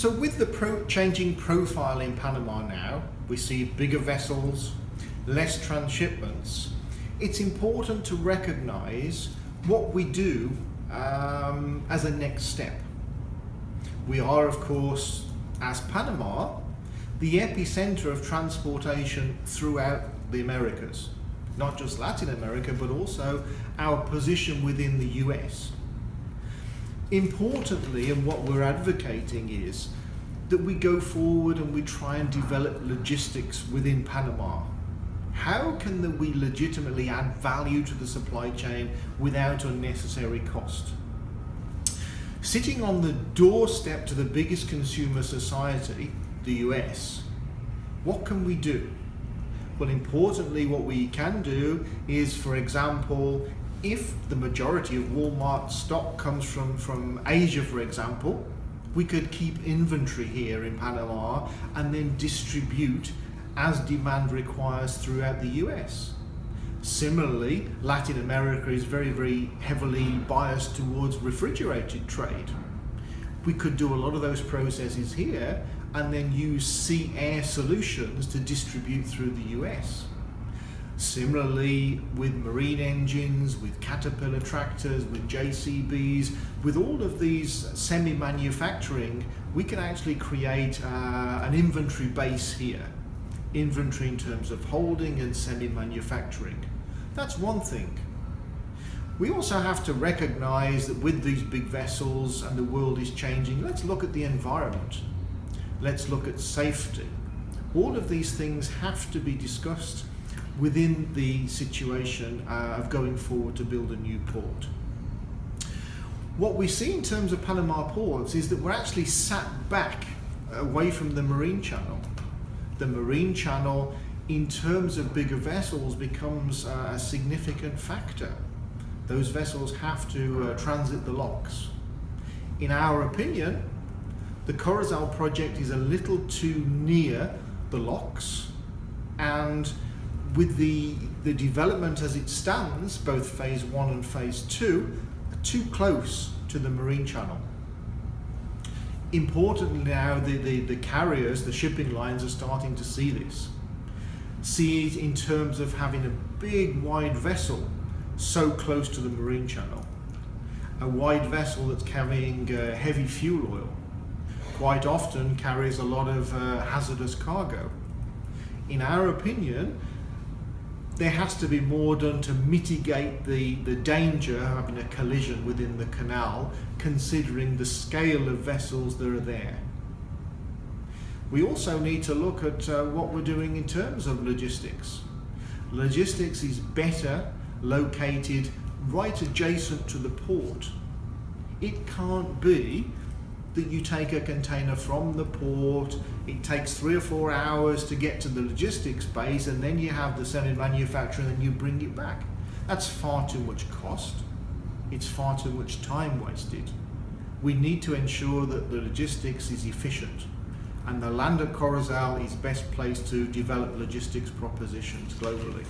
So with the changing profile in Panama now, we see bigger vessels, less transshipments. It's important to recognize what we do as a next step. We are, of course, as Panama, the epicenter of transportation throughout the Americas. Not just Latin America, but also our position within the US. Importantly, and what we're advocating is that we go forward and we try and develop logistics within Panama. How can we legitimately add value to the supply chain without unnecessary cost? Sitting on the doorstep to the biggest consumer society, the US, what can we do? Well, importantly, what we can do is, for example, if the majority of Walmart stock comes from Asia, for example, we could keep inventory here in Panama and then distribute as demand requires throughout the US. Similarly, Latin America is very, very heavily biased towards refrigerated trade. We could do a lot of those processes here and then use sea air solutions to distribute through the US. Similarly, with marine engines, with Caterpillar tractors, with JCBs, with all of these semi-manufacturing, we can actually create an inventory base here. Inventory in terms of holding and semi-manufacturing. That's one thing. We also have to recognize that with these big vessels and the world is changing, let's look at the environment. Let's look at safety. All of these things have to be discussed within the situation of going forward to build a new port. What we see in terms of Panama ports is that we're actually sat back away from the marine channel. The marine channel, in terms of bigger vessels, becomes a significant factor. Those vessels have to transit the locks. In our opinion, the Corozal project is a little too near the locks, and with the development as it stands, both phase 1 and phase 2, are too close to the marine channel. Importantly now, the carriers, the shipping lines are starting to see this. See it in terms of having a big wide vessel so close to the marine channel. A wide vessel that's carrying heavy fuel oil quite often carries a lot of hazardous cargo. In our opinion, there has to be more done to mitigate the danger of having a collision within the canal, considering the scale of vessels that are there. We also need to look at what we're doing in terms of logistics. Logistics is better located right adjacent to the port. It can't be that you take a container from the port, it takes 3 or 4 hours to get to the logistics base, and then you have the semi-manufacturing and you bring it back. That's far too much cost. It's far too much time wasted. We need to ensure that the logistics is efficient, and the land at Corozal is best placed to develop logistics propositions globally.